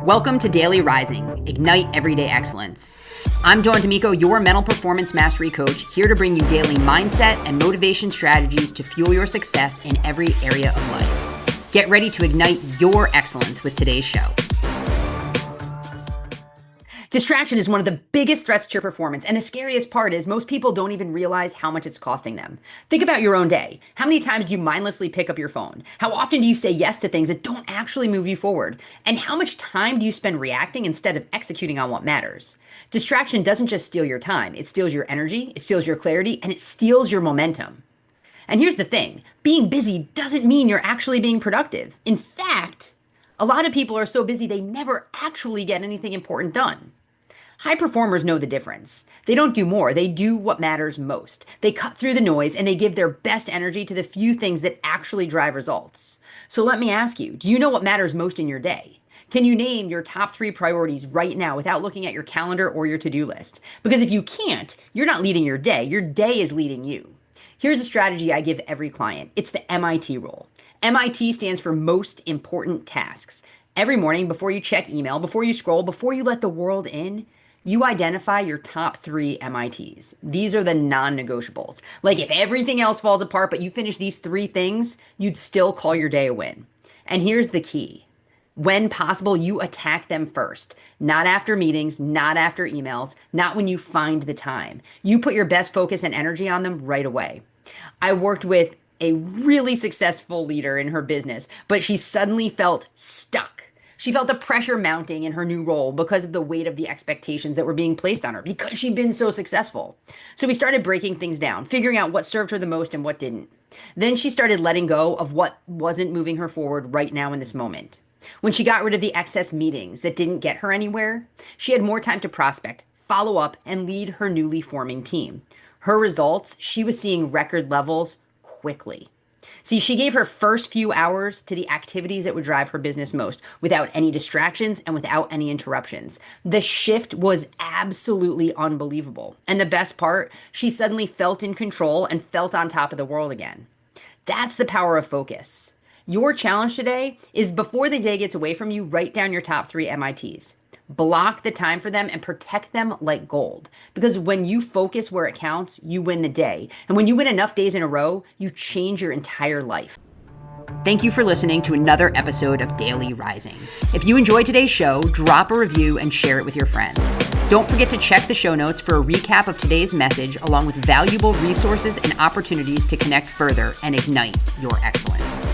Welcome to Daily Rising, Ignite Everyday Excellence. I'm Dawn D'Amico, your mental performance mastery coach, here to bring you daily mindset and motivation strategies to fuel your success in every area of life. Get ready to ignite your excellence with today's show. Distraction is one of the biggest threats to your performance, and the scariest part is most people don't even realize how much it's costing them. Think about your own day. How many times do you mindlessly pick up your phone? How often do you say yes to things that don't actually move you forward? And how much time do you spend reacting instead of executing on what matters? Distraction doesn't just steal your time, it steals your energy, it steals your clarity, and it steals your momentum. And here's the thing, being busy doesn't mean you're actually being productive. In fact, a lot of people are so busy they never actually get anything important done. High performers know the difference. They don't do more, they do what matters most. They cut through the noise and they give their best energy to the few things that actually drive results. So let me ask you, do you know what matters most in your day? Can you name your top 3 priorities right now without looking at your calendar or your to-do list? Because if you can't, you're not leading your day is leading you. Here's a strategy I give every client. It's the MIT rule. MIT stands for most important tasks. Every morning, before you check email, before you scroll, before you let the world in, you identify your top 3 MITs. These are the non-negotiables. Like if everything else falls apart, but you finish these 3 things, you'd still call your day a win. And here's the key. When possible, you attack them first. Not after meetings, not after emails, not when you find the time. You put your best focus and energy on them right away. I worked with a really successful leader in her business, but she suddenly felt stuck. She felt the pressure mounting in her new role because of the weight of the expectations that were being placed on her because she'd been so successful. So we started breaking things down, figuring out what served her the most and what didn't. Then she started letting go of what wasn't moving her forward right now in this moment. When she got rid of the excess meetings that didn't get her anywhere, she had more time to prospect, follow up, and lead her newly forming team. Her results, she was seeing record levels quickly. See, she gave her first few hours to the activities that would drive her business most, without any distractions and without any interruptions. The shift was absolutely unbelievable. And the best part, she suddenly felt in control and felt on top of the world again. That's the power of focus. Your challenge today is before the day gets away from you, write down your top 3 MITs. Block the time for them and protect them like gold. Because when you focus where it counts, you win the day. And when you win enough days in a row, you change your entire life. Thank you for listening to another episode of Daily Rising. If you enjoyed today's show, drop a review and share it with your friends. Don't forget to check the show notes for a recap of today's message, along with valuable resources and opportunities to connect further and ignite your excellence.